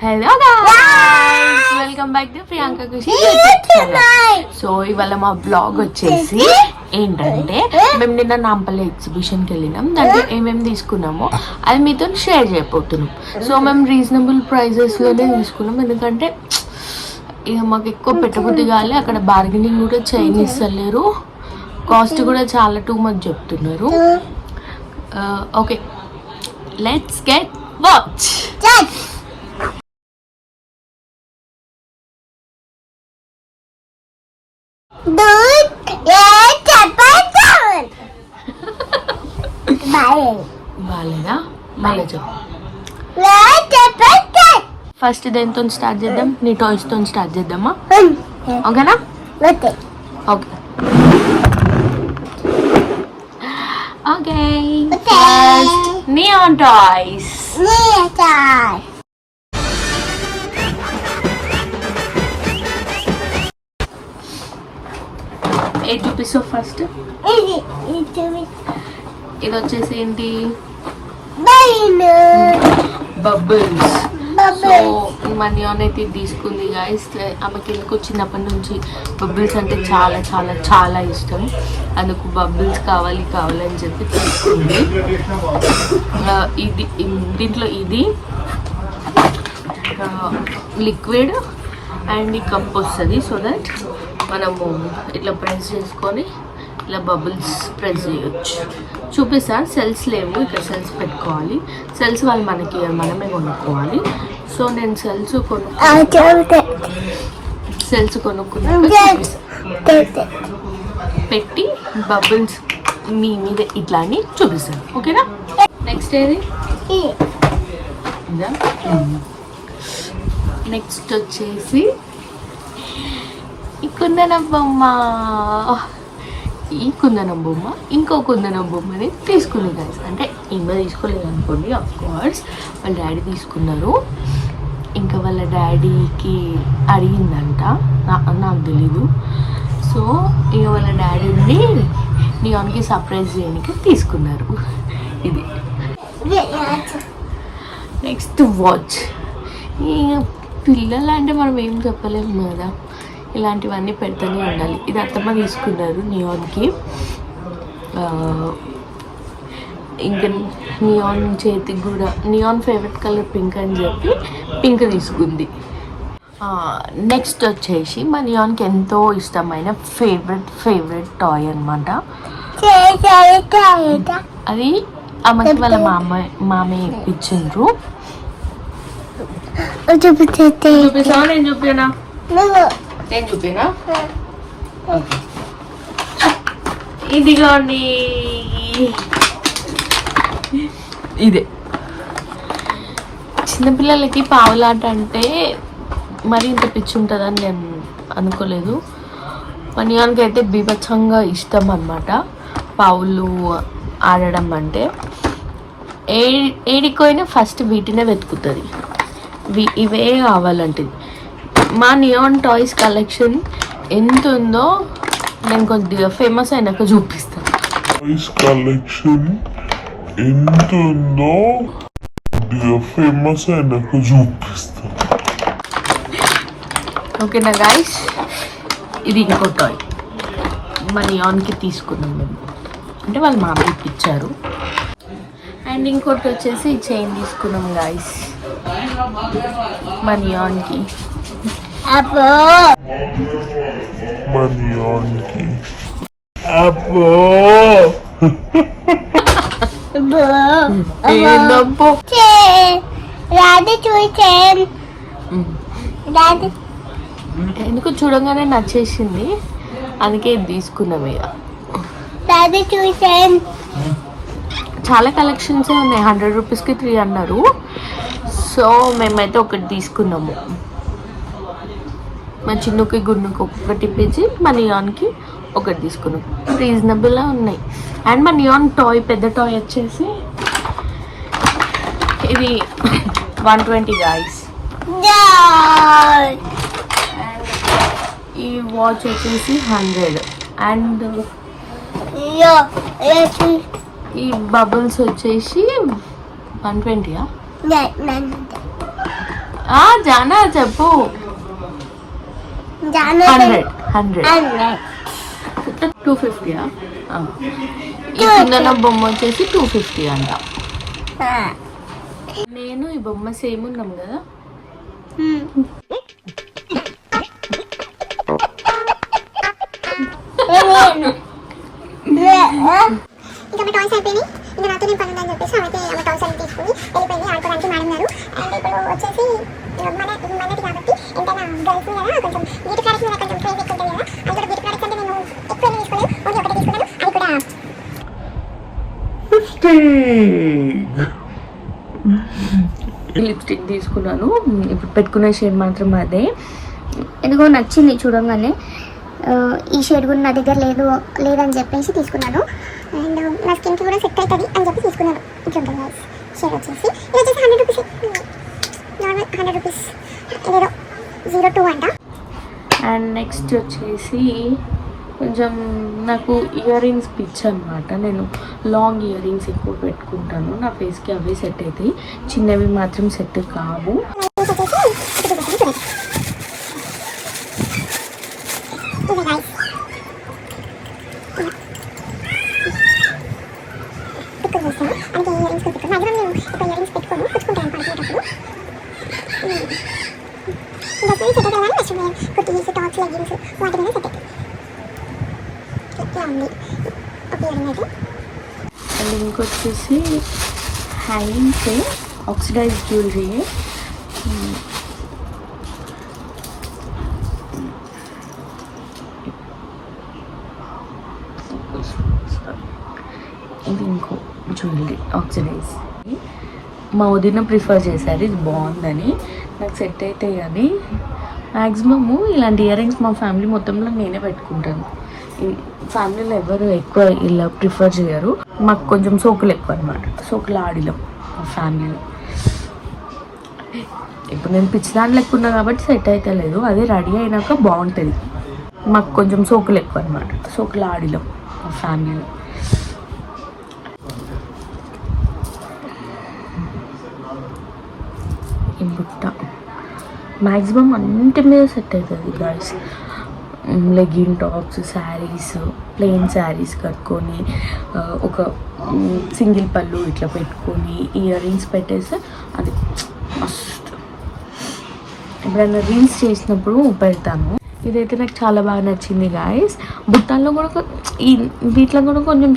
Hello guys, welcome back to Priyanka Khushi YouTube channel. So ఇవాళ మా blog వచ్చేసి ఏంటంటే మేము నిన్న నాంపల్లి ఎగ్జిబిషన్కి వెళ్ళినాం. దాంట్లో ఏమేమి తీసుకున్నామో అది మీతో షేర్ చేయబోతున్నాం. సో మేము రీజనబుల్ ప్రైజెస్లోనే తీసుకున్నాం, ఎందుకంటే ఇక మాకు ఎక్కువ పెట్టబుద్ధి కాలే. అక్కడ బార్గెనింగ్ కూడా చేయనిస్తలేరు, కాస్ట్ కూడా చాలా టూ మచ్ చెప్తున్నారు. Okay, let's get watch. బాలేదా? బాగా చెప్పు. ఫస్ట్ దేనితో స్టార్ట్ చేద్దాం? నీ టాయ్స్ తో స్టార్ట్ చేద్దామా? ఓకేనా? Okay okay. Neon toys. ఏది చూపిస్తావు ఫస్ట్? ఇది వచ్చేసి ఏంటి? బబుల్స్. సో మా నియాన్ అయితే తీసుకుంది గాయస్. ఆమెకి ఎందుకు చిన్నప్పటి నుంచి బబుల్స్ అంటే చాలా చాలా చాలా ఇష్టం, అందుకు బబుల్స్ కావాలని చెప్పి తీసుకుంది. ఇది దీంట్లో ఇది లిక్విడ్ అండ్ ఈ కప్ వస్తుంది. సో దట్ మనము ఇట్లా ప్రెస్ చేసుకొని ఇలా బబుల్స్ ప్రెస్ చేయొచ్చు. చూపిస్తా. సెల్స్ లేవు, ఇక్కడ సెల్స్ పెట్టుకోవాలి. సెల్స్ వాళ్ళు మనకి మనమే కొనుక్కోవాలి. సో నేను సెల్స్ కొనుక్కున్నా పెట్టి బబుల్స్ మీ మీద ఇట్లా అని చూపిస్తాను. ఓకేనా? నెక్స్ట్ ఏది? నెక్స్ట్ వచ్చేసి ఈ కుందనం బొమ్మ. ఈ కుందనం బొమ్మ ఇంకో కుందనం బొమ్మని తీసుకునే గాయస్. అంటే ఈమె తీసుకోలేదు అనుకోండి, ఆఫ్ కోర్స్ వాళ్ళ డాడీ తీసుకున్నారు. ఇంకా వాళ్ళ డాడీకి అడిగిందంట, నాకు తెలీదు. సో ఇక వాళ్ళ డాడీని నియాన్కి సర్ప్రైజ్ చేయడానికి తీసుకున్నారు. ఇది నెక్స్ట్ వాచ్. పిల్లలు అంటే మనం ఏం చెప్పలేము కదా, ఇలాంటివన్నీ పెడుతూనే ఉండాలి. ఇది అత్తమ్మ తీసుకున్నారు నియాన్కి. ఇంకా నియాన్ చేతికి కూడా నియాన్ ఫేవరెట్ కలర్ పింక్ అని చెప్పి పింక్ తీసుకుంది. నెక్స్ట్ వచ్చేసి మా నియాన్కి ఎంతో ఇష్టమైన ఫేవరెట్ టాయ్ అనమాట. అది ఆమెకి వాళ్ళ మామయ్య ఇప్పించిండ్రు. నేను చూపినా ఇదిగోండి. ఇదే చిన్నపిల్లలకి పావులాట అంటే మరి ఇంత పిచ్చి ఉంటుందని నేను అనుకోలేదు. మనియానికి అయితే బీభత్సంగా ఇష్టం అన్నమాట పావులు ఆడడం అంటే. ఏడికోయినా ఫస్ట్ వీటినే వెతుకుతుంది, ఇవే కావాలంటుంది. మా నియాన్ టాయ్స్ కలెక్షన్ ఎంత ఉందో నేను కొద్దిగా ఫేమస్ అయినాక చూపిస్తాను. ఓకేనా గాయస్? ఇది ఇంకో టాయ్ మా నియాన్కి తీసుకున్నాం మేము, అంటే వాళ్ళ మామయ్య ఇప్పించారు. అండ్ ఇంకోటి వచ్చేసి చైన్ తీసుకున్నాం గాయస్ మా నియాన్కి. ఎందుకు చూడంగానే నచ్చేసింది, అందుకే తీసుకున్నాం. ఇక చాలా కలెక్షన్స్ ఉన్నాయి. 100 రూపీస్కి 3 అన్నారు. సో మేమైతే ఒకటి తీసుకున్నాము. మా చిన్నుకి గున్నుకి ఒకటి పేజీ, మా నియాన్కి ఒకటి తీసుకున్నాం. రీజనబుల్గా ఉన్నాయి. అండ్ మా నియాన్ టాయ్ పెద్ద టాయ్ వచ్చేసి ఇది 120 గాయస్. ఈ వాచ్ వచ్చేసి 100. అండ్ ఈ బబుల్స్ వచ్చేసి 120. జానా చెప్పు. 100 250. ఈ కింద బొమ్మ వచ్చేసి 250 అంట. నేను ఈ బొమ్మ సేమ్ ఉన్నాం కదా. ఇంకా మా టాయ్స్ అయిపోయినాయి. ఇంకా నాతో నేను పని ఉందని చెప్పేసి అయితే ఆమె టాయ్స్ అన్ని తీసుకుని వెళ్ళిపోయింది ఆడుకోవడానికి. మేడం గారు అండ్ ఇప్పుడు వచ్చేసి మనది కాబట్టి ఎంతైనా గర్ల్స్ కదా కొంచెం బ్యూటీ ప్రొడక్ట్స్ మీద కొంచెం క్రేజ్ ఎక్కువ ఉంటుంది కదా. అది కూడా బ్యూటీ ప్రొడక్ట్స్ అంటే నేను ఎక్కువ తీసుకోలేదు, ఓన్లీ ఒకటి తీసుకున్నాను. అది కూడా లిప్స్టిక్ తీసుకున్నాను. ఇప్పుడు పెట్టుకునే షేడ్ మాత్రం అదే. ఎందుకో నచ్చింది చూడంగానే. ఈ షేడ్ కూడా నా దగ్గర లేదని చెప్పేసి తీసుకున్నాను. అండ్ నా స్కిన్కి కూడా సెట్ అవుతుంది అని చెప్పి తీసుకున్నాను. ఇట్లా ఉంటుంది గైస్. షేడ్ వచ్చేసి ఇది వచ్చేసి 100 రూపీస్, నార్మల్ 100 రూపీస్, ఏదో 02 అంట. అండ్ నెక్స్ట్ వచ్చేసి కొంచెం నాకు ఇయర్ రింగ్స్ పిచ్ అనమాట. నేను లాంగ్ ఇయర్ రింగ్స్ ఎక్కువ పెట్టుకుంటాను. నా ఫేస్కి అవే సెట్ అవుతాయి, చిన్నవి మాత్రం సెట్ కావు. అండ్ ఇంకొచ్చేసి హ్యాంగింగ్స్ ఆక్సిడైజ్ జ్యువెలరీ. ఇది ఇంకో జ్యువెలరీ ఆక్సిడైజ్. మా వదిన ప్రిఫర్ చేశారు ఇది బాగుందని. నాకు సెట్ అయితే కానీ మ్యాక్సిమము ఇలాంటి ఇయర్ రింగ్స్ మా ఫ్యామిలీ మొత్తంలో నేనే పెట్టుకుంటాను. ఫ్యామిలీలో ఎవరు ఎక్కువ ఇలా ప్రిఫర్ చేయరు. మాకు కొంచెం సోకులు ఎక్కువ అనమాట. సోకులు ఆడిలం మా ఫ్యామిలీలో. ఇప్పుడు నేను పిచ్చిదాని లెక్క ఉన్నా కాబట్టి సెట్ అయితే లేదు, అదే రెడీ అయినాక బాగుంటుంది. మాకు కొంచెం సోకులు ఎక్కువ అనమాట. సోకులు ఆడిలం మా ఫ్యామిలీలో. ఈ బుట్ట మ్యాక్సిమం అన్నింటి మీద సెట్ అవుతుంది guys. Legging tops, saris, plain saris కట్టుకొని ఒక సింగిల్ పళ్ళు ఇట్లా పెట్టుకొని ఇయర్ రింగ్స్ పెట్టేస్తే అది మస్తు. ఎప్పుడైనా రీల్స్ చేసినప్పుడు పెడతాను. ఇదైతే నాకు చాలా బాగా నచ్చింది గాయస్. బుట్టాల్లో కూడా వీటిలో కూడా కొంచెం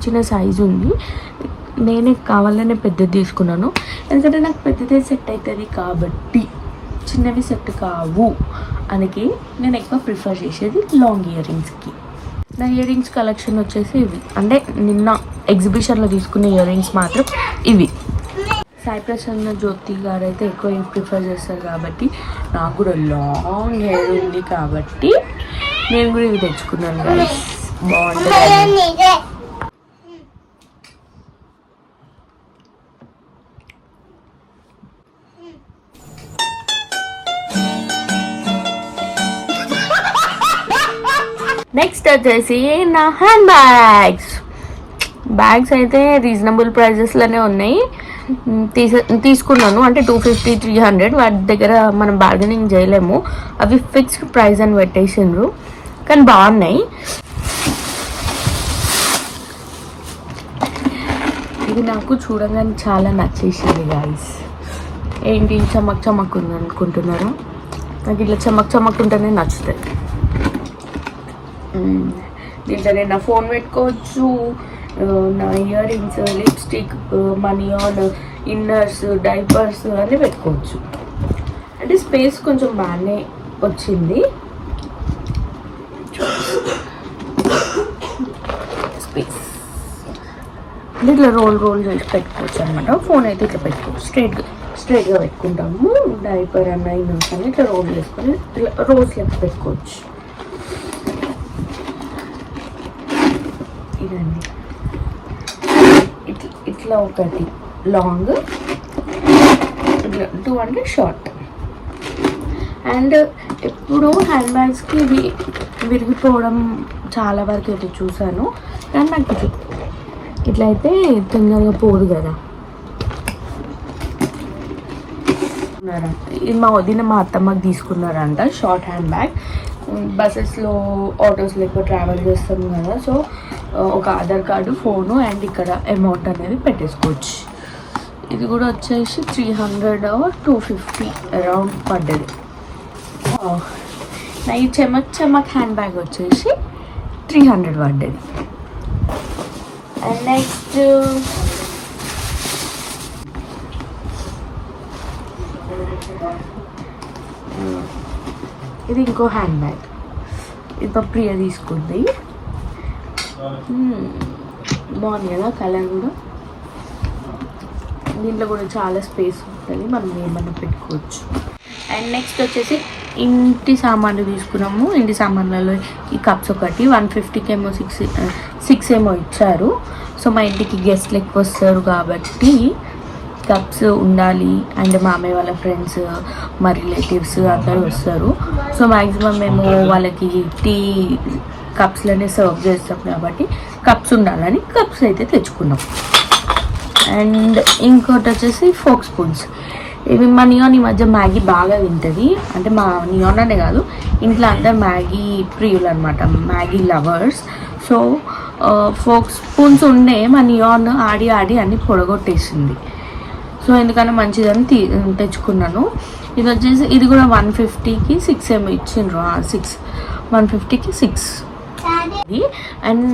చిన్న సైజు ఉంది. నేనే కావాలనే పెద్దది తీసుకున్నాను, ఎందుకంటే నాకు పెద్దదే సెట్ అవుతుంది కాబట్టి. చిన్నవి సెట్ కావు అందుకే నేను ఎక్కువ ప్రిఫర్ చేసేది లాంగ్ ఇయర్ రింగ్స్కి. నా ఇయర్ రింగ్స్ కలెక్షన్ వచ్చేసి ఇవి. అంటే నిన్న ఎగ్జిబిషన్లో తీసుకునే ఇయర్ రింగ్స్ మాత్రం ఇవి. సాయి ప్రసన్న జ్యోతి గారు అయితే ఎక్కువ ప్రిఫర్ చేస్తారు కాబట్టి నాకు కూడా లాంగ్ హెయిర్ ఉంది కాబట్టి నేను కూడా ఇవి తెచ్చుకున్నాను. బాగుంటుంది. నెక్స్ట్ వచ్చేసి నా హ్యాండ్ బ్యాగ్స్ అయితే రీజనబుల్ ప్రైజెస్లోనే ఉన్నాయి. తీసుకున్నాను. అంటే 250, 300 వాటి దగ్గర మనం బార్గెనింగ్ చేయలేము. అవి ఫిక్స్డ్ ప్రైస్ అని పెట్టేసిండ్రు, కానీ బాగున్నాయి. ఇది నాకు చూడగానే చాలా నచ్చేసింది గాయస్. ఏంటి చమక్ ఉంది అనుకుంటున్నారా? నాకు ఇట్లా చమక్ ఉంటేనే నచ్చుతుంది. దీంట్లో నేను నా ఫోన్ పెట్టుకోవచ్చు, నా ear rings, lipstick, money on, inners, diapers అన్నీ పెట్టుకోవచ్చు. అంటే స్పేస్ కొంచెం బాగానే వచ్చింది. స్పేస్ ఇట్లా రోల్ చేసి పెట్టుకోవచ్చు అనమాట. ఫోన్ అయితే ఇట్లా పెట్టుకోవచ్చు, స్ట్రైట్గా పెట్టుకుంటాము. డైపర్ అన్న ఇన్నర్స్ అన్న ఇట్లా రోల్ వేసుకొని ఇట్లా రోల్స్ లెక్క పెట్టుకోవచ్చు. ఇదండి ఇట్లా ఒకటి లాంగ్, 200 షార్ట్. అండ్ ఎప్పుడు హ్యాండ్ బ్యాగ్స్కి ఇది విరిగిపోవడం చాలా వరకు అయితే చూసాను, కానీ నాకు ఇట్లా అయితే తొందరగా పోదు కదా. ఇది మా వదిన మా అత్తమ్మకి తీసుకున్నారంట షార్ట్ హ్యాండ్ బ్యాగ్. బస్సెస్లో ఆటోస్లో ఎక్కువ ట్రావెల్ చేస్తాం కదా, సో ఒక ఆధార్ కార్డు, ఫోను అండ్ ఇక్కడ అమౌంట్ అనేది పెట్టేసుకోవచ్చు. ఇది కూడా వచ్చేసి 300 or 250 అరౌండ్ పడ్డది. నా ఈ చెమక్ హ్యాండ్ బ్యాగ్ వచ్చేసి 300 పడ్డది. అండ్ నెక్స్ట్ ఇది ఇంకో హ్యాండ్ బ్యాగ్. ఇది మా ప్రియ తీసుకుంది. బాగుంది కదా కలర్ కూడా. దీంట్లో కూడా చాలా స్పేస్ ఉంటుంది, మనం ఏమన్నా పెట్టుకోవచ్చు. అండ్ నెక్స్ట్ వచ్చేసి ఇంటి సామాన్లు తీసుకున్నాము. ఇంటి సామాన్లలో ఈ కప్స్ ఒకటి 150కి ఏమో 6 ఏమో ఇచ్చారు. సో మా ఇంటికి గెస్ట్లు ఎక్కువ వస్తారు కాబట్టి కప్స్ ఉండాలి. అండ్ మా అమ్మాయి వాళ్ళ ఫ్రెండ్స్, మా రిలేటివ్స్ అందరూ వస్తారు. సో మ్యాక్సిమం మేము వాళ్ళకి టీ కప్స్లోనే సర్వ్ చేస్తాం కాబట్టి కప్స్ ఉండాలని కప్స్ అయితే తెచ్చుకున్నాం. అండ్ ఇంకోటి వచ్చేసి ఫోక్ స్పూన్స్. ఇవి మా నియాన్ ఈ మధ్య మ్యాగీ బాగా తింటుంది. అంటే మా నియాన్ అనే కాదు, ఇంట్లో అందరు మ్యాగీ ప్రియులు అనమాట, Maggi lovers. So folk spoons ఉండే మా నియాన్ ఆడి అన్ని పొడగొట్టేసింది. సో ఎందుకన్నా మంచిదని తెచ్చుకున్నాను. ఇది వచ్చేసి ఇది కూడా 150కి 6 ఏమో ఇచ్చిండ్రు. 150కి 6. అండ్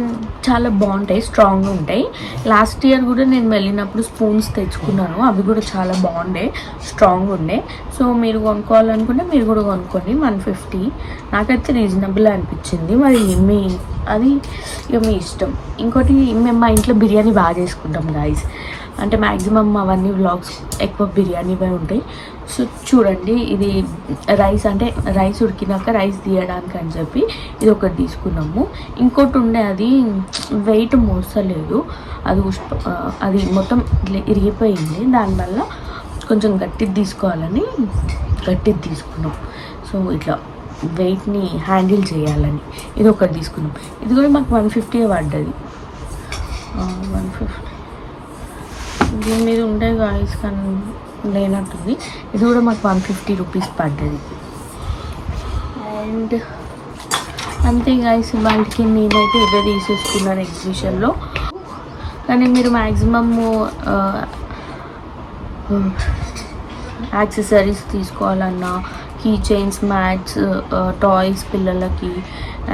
చాలా బాగుంటాయి, స్ట్రాంగ్గా ఉంటాయి. లాస్ట్ ఇయర్ కూడా నేను వెళ్ళినప్పుడు స్పూన్స్ తెచ్చుకున్నాను, అవి కూడా చాలా బాగుండే, స్ట్రాంగ్ ఉండే. సో మీరు కొనుక్కోవాలనుకుంటే మీరు కూడా కొనుక్కోండి. 150 నాకైతే రీజనబుల్ అనిపించింది. మరి అది ఇక మీ ఇష్టం. ఇంకోటి మేము మా ఇంట్లో బిర్యానీ బాగా చేసుకుంటాం గాయస్. అంటే మ్యాక్సిమం అవన్నీ వ్లాగ్స్ ఎక్కువ బిర్యానీవే ఉంటాయి. సో చూడండి, ఇది రైస్, అంటే రైస్ ఉడికినాక రైస్ తీయడానికి అని చెప్పి ఇది ఒకటి తీసుకున్నాము. ఇంకోటి ఉండే, అది వెయిట్ మోసలేదు, అది మొత్తం ఇరిగిపోయింది. దానివల్ల కొంచెం గట్టిది తీసుకోవాలని గట్టిది తీసుకున్నాం. సో ఇట్లా వెయిట్ని హ్యాండిల్ చేయాలని ఇది ఒకటి తీసుకున్నాం. ఇది కూడా మాకు 150 పడ్డది. 150 దీని మీద ఉండే గాయస్ కానీ లేనట్టుంది. ఇది కూడా మాకు 150 రూపీస్ పడ్డది. అండ్ అంతే గాయస్, వాళ్ళకి నేనైతే ఇవే తీసేసుకున్నాను ఎగ్జిబిషన్లో. కానీ మీరు మ్యాక్సిమమ్ యాక్సెసరీస్ తీసుకోవాలన్నా, కీ చైన్స్, మ్యాట్స్, టాయ్స్ పిల్లలకి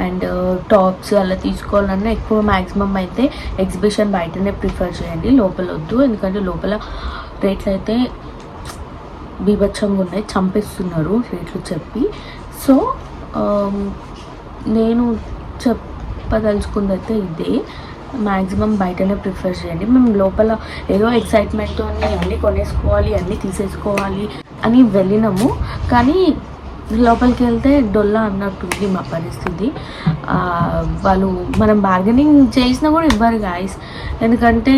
అండ్ టాప్స్ అలా తీసుకోవాలన్నా ఎక్కువ మ్యాక్సిమం అయితే ఎగ్జిబిషన్ బయటనే ప్రిఫర్ చేయండి, లోపల వద్దు. ఎందుకంటే లోపల రేట్లు అయితే బీభత్సంగా ఉన్నాయి, చంపేస్తున్నారు రేట్లు చెప్పి. సో నేను చెప్పదలుచుకుంది అయితే ఇదే, మ్యాక్సిమం బయటనే ప్రిఫర్ చేయండి. మేము లోపల ఏదో ఎక్సైట్మెంట్తో అన్నీ కొనేసుకోవాలి, అన్నీ తీసేసుకోవాలి అని వెళ్ళినాము. కానీ లోపలికి వెళ్తే డొల్లా అన్నట్టుంది మా పరిస్థితి. వాళ్ళు మనం బార్గెనింగ్ చేసినా కూడా ఇవ్వరు గాయస్. ఎందుకంటే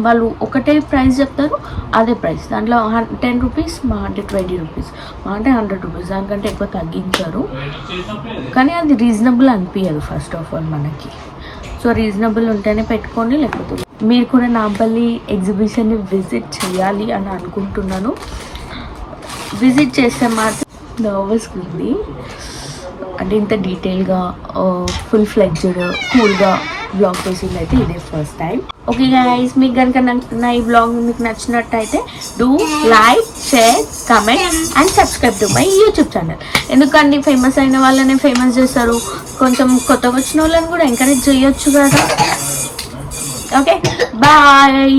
వాళ్ళు ఒకటే ప్రైస్ చెప్తారు, అదే ప్రైస్. దాంట్లో 10 రూపీస్, మా అంటే 20 రూపీస్, మా అంటే 100 రూపీస్, దానికంటే ఎక్కువ తగ్గించారు. కానీ అది రీజనబుల్ అనిపించదు ఫస్ట్ ఆఫ్ ఆల్ మనకి. సో రీజనబుల్ ఉంటేనే పెట్టుకోండి, లేకపోతే మీరు కూడా నాంపల్లి ఎగ్జిబిషన్ని విజిట్ చేయాలి అని అనుకుంటున్నాను. విజిట్ చేస్తే మాత్రం నర్వస్గా ఉంది, అంటే ఇంత డీటెయిల్గా ఫుల్ ఫ్లెడ్జ్డ్ కూల్గా బ్లాగ్ చేసింది అయితే ఇదే ఫస్ట్ టైం. ఓకే గైస్, మీకు కనుక నా ఈ బ్లాగ్ మీకు నచ్చినట్టయితే do like, share, comment and subscribe to my YouTube channel. ఎందుకంటే ఫేమస్ అయిన వాళ్ళనే ఫేమస్ చేస్తారు, కొంచెం కొత్తగా వచ్చిన వాళ్ళని కూడా ఎంకరేజ్ చేయొచ్చు కదా. Okay, bye.